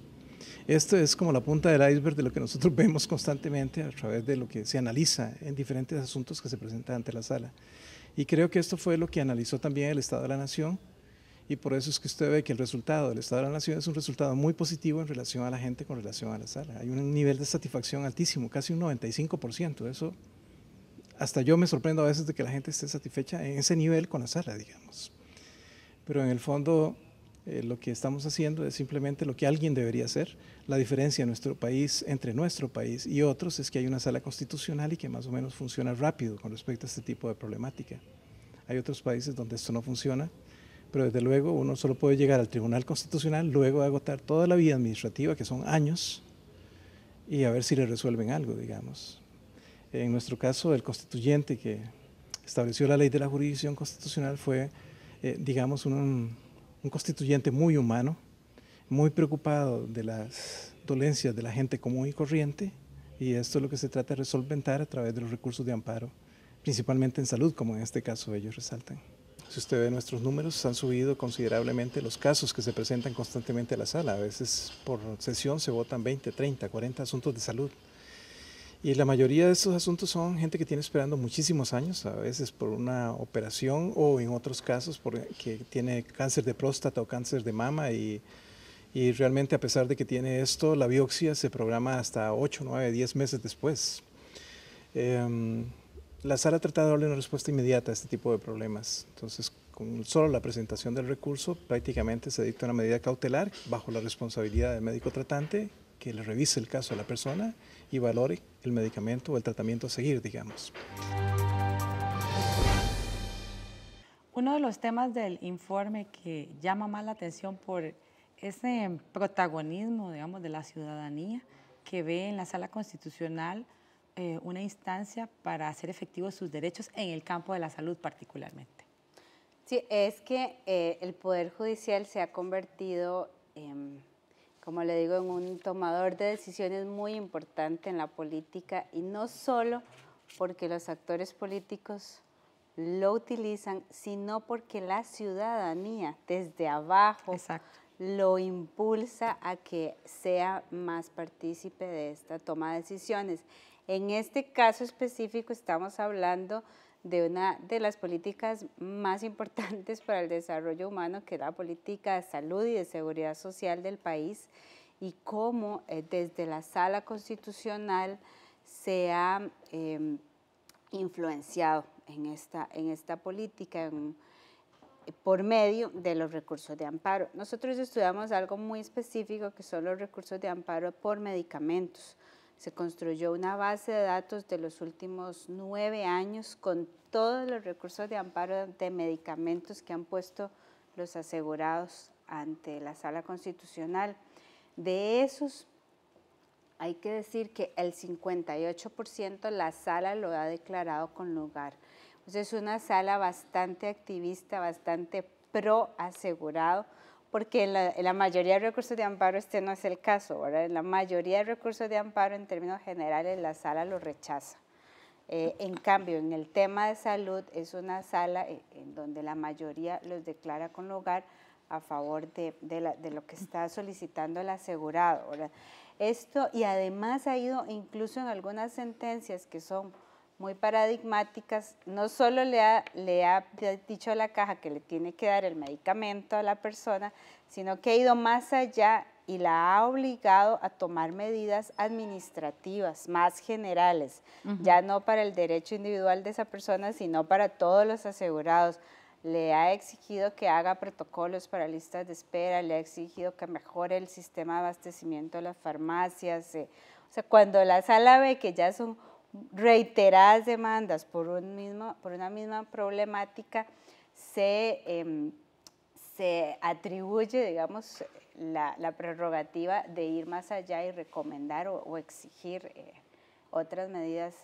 Esto es como la punta del iceberg de lo que nosotros vemos constantemente a través de lo que se analiza en diferentes asuntos que se presentan ante la Sala. Y creo que esto fue lo que analizó también el Estado de la Nación, y por eso es que usted ve que el resultado del Estado de la Nación es un resultado muy positivo en relación a la gente con relación a la Sala. Hay un nivel de satisfacción altísimo, casi un 95%. Eso, hasta yo me sorprendo a veces de que la gente esté satisfecha en ese nivel con la Sala, digamos. Pero en el fondo, Lo que estamos haciendo es simplemente lo que alguien debería hacer. La diferencia en nuestro país, entre nuestro país y otros, es que hay una sala constitucional y que más o menos funciona rápido con respecto a este tipo de problemática. Hay otros países donde esto no funciona, pero desde luego uno solo puede llegar al Tribunal Constitucional luego de agotar toda la vía administrativa, que son años, y a ver si le resuelven algo, digamos. En nuestro caso, el constituyente que estableció la ley de la jurisdicción constitucional fue, digamos, un constituyente muy humano, muy preocupado de las dolencias de la gente común y corriente, y esto es lo que se trata de resolventar a través de los recursos de amparo, principalmente en salud, como en este caso ellos resaltan. Si usted ve nuestros números, han subido considerablemente los casos que se presentan constantemente a la sala. A veces por sesión se votan 20, 30, 40 asuntos de salud. Y la mayoría de estos asuntos son gente que tiene esperando muchísimos años, a veces por una operación o en otros casos porque tiene cáncer de próstata o cáncer de mama y realmente a pesar de que tiene esto, la biopsia se programa hasta 8, 9, 10 meses después. La sala trata de darle una respuesta inmediata a este tipo de problemas. Entonces, con solo la presentación del recurso, prácticamente se dicta una medida cautelar bajo la responsabilidad del médico tratante que le revise el caso a la persona y valore el medicamento o el tratamiento a seguir, digamos. Uno de los temas del informe que llama más la atención por ese protagonismo, digamos, de la ciudadanía que ve en la Sala Constitucional una instancia para hacer efectivos sus derechos en el campo de la salud particularmente. Sí, es que el Poder Judicial se ha convertido como le digo, en un tomador de decisiones muy importante en la política y no solo porque los actores políticos lo utilizan, sino porque la ciudadanía desde abajo lo impulsa a que sea más partícipe de esta toma de decisiones. En este caso específico estamos hablando de una de las políticas más importantes para el desarrollo humano, que es la política de salud y de seguridad social del país, y cómo desde la Sala Constitucional se ha influenciado en esta política por medio de los recursos de amparo. Nosotros estudiamos algo muy específico que son los recursos de amparo por medicamentos. Se construyó una base de datos de los últimos 9 años con todos los recursos de amparo de medicamentos que han puesto los asegurados ante la Sala Constitucional. De esos, hay que decir que el 58% la Sala lo ha declarado con lugar. Entonces, es una sala bastante activista, bastante pro asegurado, porque en la mayoría de recursos de amparo este no es el caso, ¿verdad? En la mayoría de recursos de amparo, en términos generales, la sala lo rechaza. En cambio, en el tema de salud, es una sala en donde la mayoría los declara con lugar a favor de lo que está solicitando el asegurado, ¿verdad? Esto, y además ha ido incluso en algunas sentencias que son muy paradigmáticas, no solo le ha dicho a la caja que le tiene que dar el medicamento a la persona, sino que ha ido más allá y la ha obligado a tomar medidas administrativas más generales, ya no para el derecho individual de esa persona, sino para todos los asegurados. Le ha exigido que haga protocolos para listas de espera, le ha exigido que mejore el sistema de abastecimiento de las farmacias. O sea, cuando la sala ve que ya son reiteradas demandas por una misma problemática, se atribuye, digamos, la prerrogativa de ir más allá y recomendar o exigir otras medidas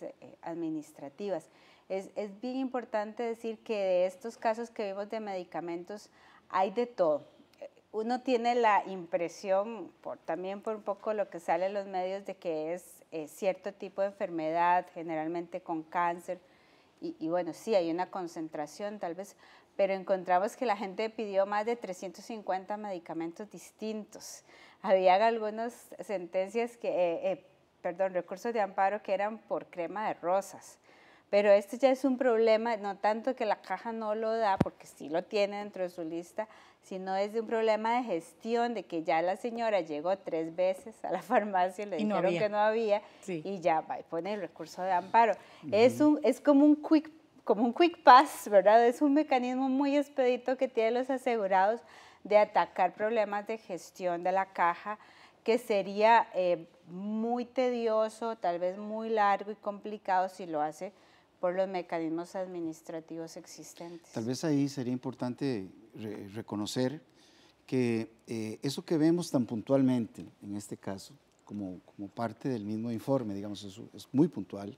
administrativas. Es bien importante decir que de estos casos que vimos de medicamentos hay de todo. Uno tiene la impresión, también por un poco lo que sale en los medios, de que es cierto tipo de enfermedad, generalmente con cáncer, y bueno, sí, hay una concentración tal vez, pero encontramos que la gente pidió más de 350 medicamentos distintos. Habían algunas sentencias recursos de amparo que eran por crema de rosas. Pero este ya es un problema, no tanto que la caja no lo da, porque sí lo tiene dentro de su lista, sino es de un problema de gestión, de que ya la señora llegó 3 veces a la farmacia y le dijeron que no había, y ya va y pone el recurso de amparo. Es como un quick pass, ¿verdad? Es un mecanismo muy expedito que tienen los asegurados de atacar problemas de gestión de la caja, que sería muy tedioso, tal vez muy largo y complicado si lo hace por los mecanismos administrativos existentes. Tal vez ahí sería importante reconocer que eso que vemos tan puntualmente, en este caso, como parte del mismo informe, digamos, eso es muy puntual,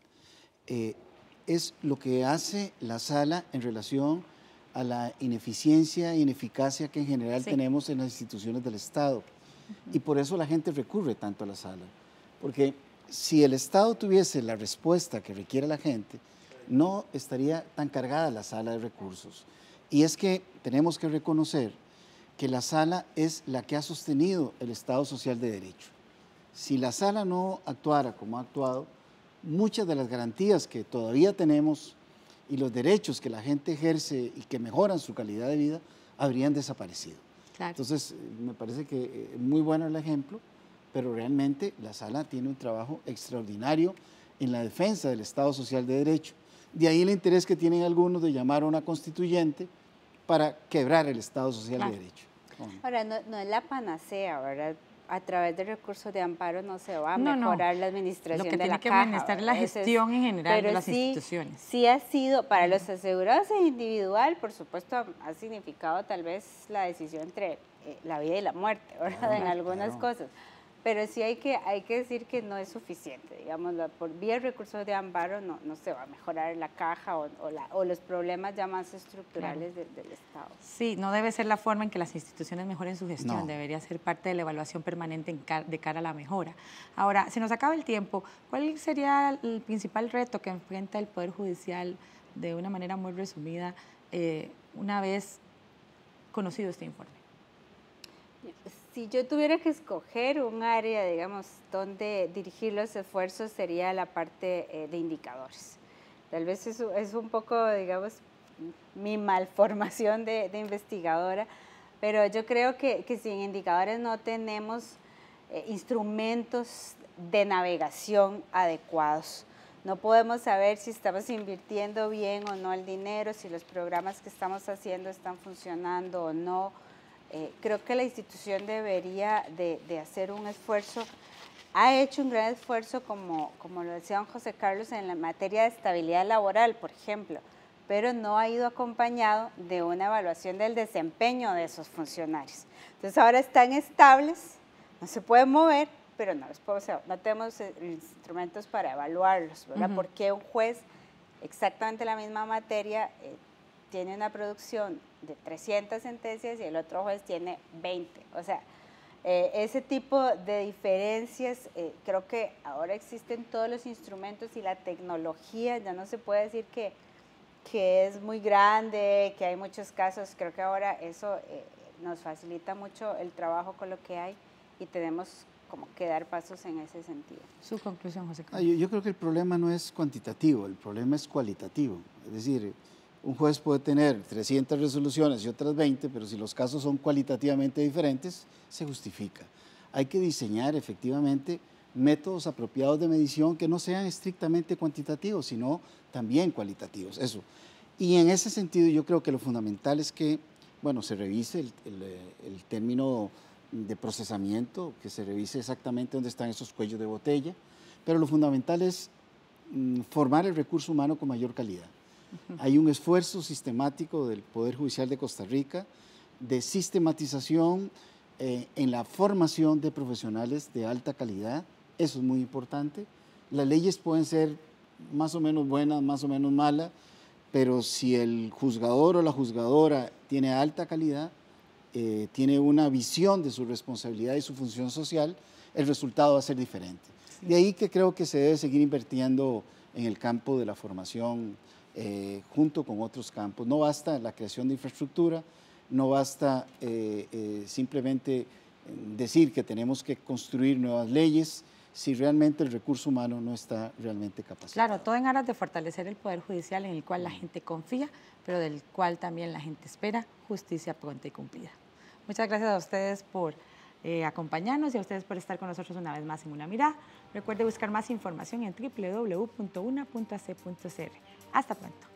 es lo que hace la sala en relación a la ineficiencia e ineficacia que en general tenemos en las instituciones del Estado. Y por eso la gente recurre tanto a la sala. Porque si el Estado tuviese la respuesta que requiere la gente, no estaría tan cargada la sala de recursos. Y es que tenemos que reconocer que la sala es la que ha sostenido el Estado Social de Derecho. Si la sala no actuara como ha actuado, muchas de las garantías que todavía tenemos y los derechos que la gente ejerce y que mejoran su calidad de vida habrían desaparecido. Claro. Entonces, me parece que es muy bueno el ejemplo, pero realmente la sala tiene un trabajo extraordinario en la defensa del Estado Social de Derecho. De ahí el interés que tienen algunos de llamar a una constituyente para quebrar el Estado Social de Derecho. Ahora, no es la panacea, ¿verdad? A través de recursos de amparo no se va a mejorar la administración de la caja. Lo que tiene que administrar es la gestión en general de las instituciones. Sí ha sido, para los asegurados en individual, por supuesto, ha significado tal vez la decisión entre la vida y la muerte, ¿verdad? En algunas cosas. Pero sí hay que decir que no es suficiente, digamos, por vía de recursos de amparo no se va a mejorar la caja o los problemas ya más estructurales del Estado. Sí, no debe ser la forma en que las instituciones mejoren su gestión, debería ser parte de la evaluación permanente de cara a la mejora. Ahora, se nos acaba el tiempo, ¿cuál sería el principal reto que enfrenta el Poder Judicial de una manera muy resumida una vez conocido este informe? Si yo tuviera que escoger un área, digamos, donde dirigir los esfuerzos sería la parte de indicadores. Tal vez eso es un poco, digamos, mi malformación de investigadora, pero yo creo que sin indicadores no tenemos instrumentos de navegación adecuados. No podemos saber si estamos invirtiendo bien o no el dinero, si los programas que estamos haciendo están funcionando o no. Creo que la institución debería de hacer un esfuerzo, ha hecho un gran esfuerzo, como lo decía don José Carlos, en la materia de estabilidad laboral, por ejemplo, pero no ha ido acompañado de una evaluación del desempeño de esos funcionarios. Entonces ahora están estables, no se pueden mover, pero no tenemos instrumentos para evaluarlos, ¿verdad? Porque un juez, exactamente la misma materia, tiene una producción de 300 sentencias y el otro juez tiene 20. O sea, ese tipo de diferencias, creo que ahora existen todos los instrumentos y la tecnología, ya no se puede decir que es muy grande, que hay muchos casos. Creo que ahora eso nos facilita mucho el trabajo con lo que hay y tenemos como que dar pasos en ese sentido. Su conclusión, José Carlos. Yo creo que el problema no es cuantitativo, el problema es cualitativo. Es decir, un juez puede tener 300 resoluciones y otras 20, pero si los casos son cualitativamente diferentes, se justifica. Hay que diseñar efectivamente métodos apropiados de medición que no sean estrictamente cuantitativos, sino también cualitativos, eso. Y en ese sentido yo creo que lo fundamental es que, bueno, se revise el término de procesamiento, que se revise exactamente dónde están esos cuellos de botella, pero lo fundamental es formar el recurso humano con mayor calidad. Hay un esfuerzo sistemático del Poder Judicial de Costa Rica de sistematización en la formación de profesionales de alta calidad. Eso es muy importante. Las leyes pueden ser más o menos buenas, más o menos malas, pero si el juzgador o la juzgadora tiene alta calidad, tiene una visión de su responsabilidad y su función social, el resultado va a ser diferente. Sí. De ahí que creo que se debe seguir invirtiendo en el campo de la formación junto con otros campos. No basta la creación de infraestructura, no basta simplemente decir que tenemos que construir nuevas leyes si realmente el recurso humano no está realmente capacitado. Claro, todo en aras de fortalecer el Poder Judicial en el cual la gente confía, pero del cual también la gente espera justicia pronta y cumplida. Muchas gracias a ustedes por acompañarnos y a ustedes por estar con nosotros una vez más en Una Mirada. Recuerde buscar más información en www.una.ac.cr. Hasta pronto.